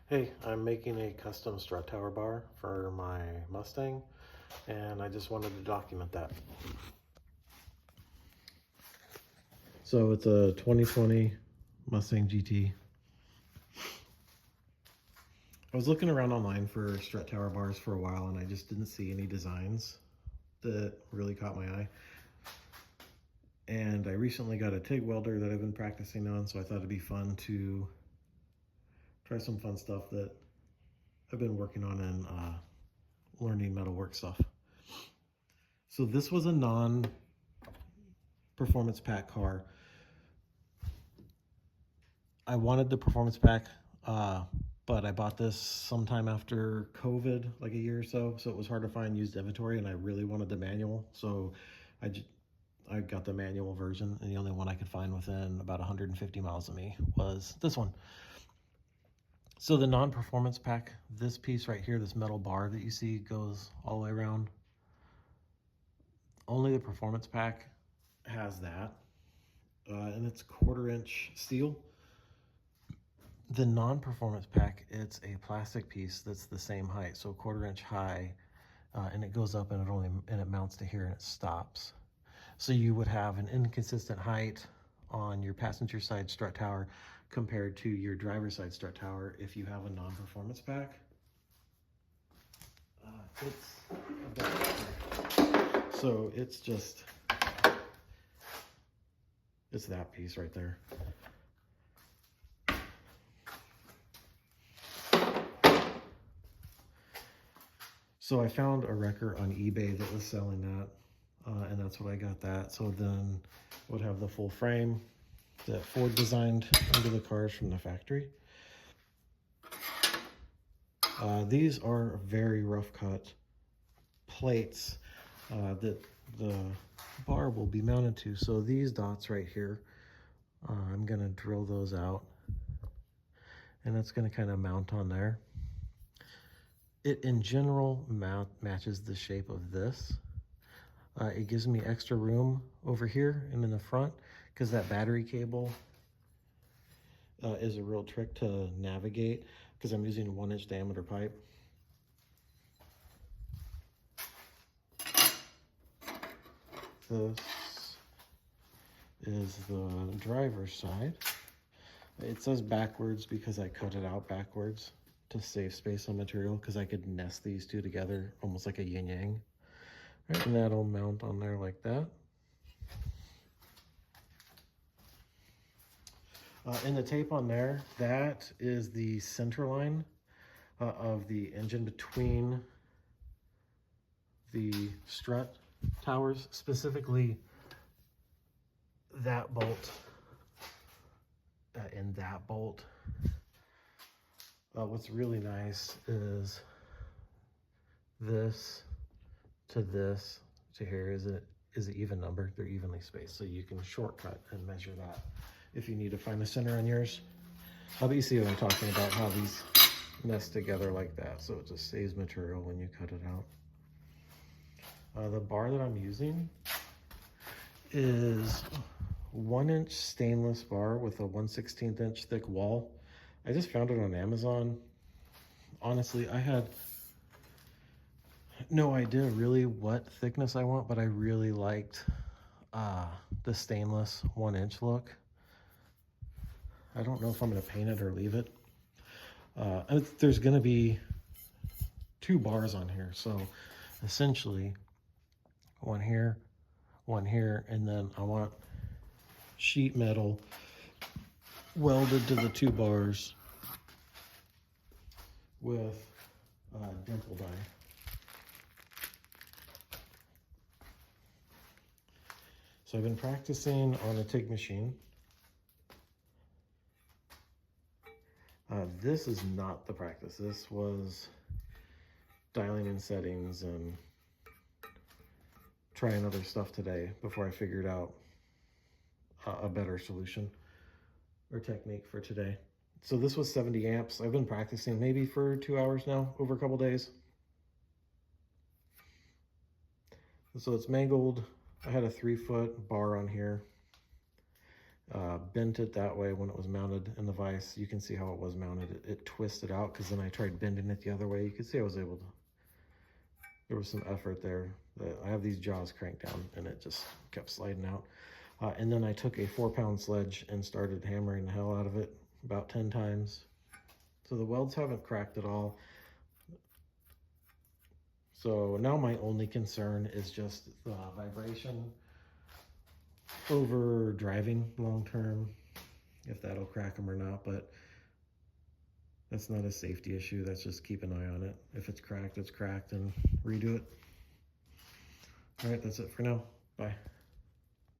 Hey, I'm making a custom strut tower bar for my Mustang, and I just wanted to document that. So it's a 2020 Mustang GT. I was looking around online for strut tower bars for a while, and I just didn't see any designs that really caught my eye. And I recently got a TIG welder that I've been practicing on, so I thought it'd be fun to try some fun stuff that I've been working on and learning metalwork stuff. So this was a non-performance pack car. I wanted the performance pack, but I bought this sometime after COVID, like a year or so it was hard to find used inventory, and I really wanted the manual, so I got the manual version, and the only one I could find within about 150 miles of me was this one. So the non-performance pack, this piece right here, this metal bar that you see goes all the way around. Only the performance pack has that, and it's 1/4-inch steel. The non-performance pack, it's a plastic piece that's the same height, so 1/4-inch high, and it goes up and it mounts to here and it stops. So you would have an inconsistent height on your passenger side strut tower compared to your driver's side strut tower if you have a non-performance pack. So it's that piece right there. So I found a wrecker on eBay that was selling that, and that's what I got that. So then would have the full frame that Ford designed into the cars from the factory. These are very rough cut plates that the bar will be mounted to. So these dots right here, I'm gonna drill those out, and it's gonna kind of mount on there. It in general matches the shape of this. It gives me extra room over here and in the front because that battery cable is a real trick to navigate because I'm using a 1-inch diameter pipe. This is the driver's side. It says backwards because I cut it out backwards to save space on material because I could nest these two together almost like a yin yang. Right, and that'll mount on there like that. And the tape on there, that is the center line of the engine between the strut towers, specifically that bolt and that bolt. What's really nice is this to here is an even number. They're evenly spaced, so you can shortcut and measure that if you need to find the center on yours. But you see what I'm talking about, how these nest together like that, so it just saves material when you cut it out. The bar that I'm using is 1-inch stainless bar with a 1/16 inch thick wall. I just found it on Amazon. Honestly, I had no idea really what thickness I want, but I really liked the stainless 1-inch look. I don't know if I'm going to paint it or leave it. There's going to be 2 bars on here, so essentially one here, and then I want sheet metal welded to the 2 bars with dimple die. So I've been practicing on a TIG machine. This is not the practice. This was dialing in settings and trying other stuff today before I figured out a better solution or technique for today. So this was 70 amps. I've been practicing maybe for 2 hours now, over a couple days. So it's mangled. I had a 3-foot bar on here, bent it that way when it was mounted in the vise. You can see how it was mounted. It twisted out because then I tried bending it the other way. You can see I was able to, there was some effort there. I have these jaws cranked down and it just kept sliding out. And then I took a 4-pound sledge and started hammering the hell out of it about 10 times. So the welds haven't cracked at all. So now my only concern is just the vibration over driving long term, if that'll crack them or not, but that's not a safety issue. That's just keep an eye on it. If it's cracked, and redo it. All right, that's it for now. Bye.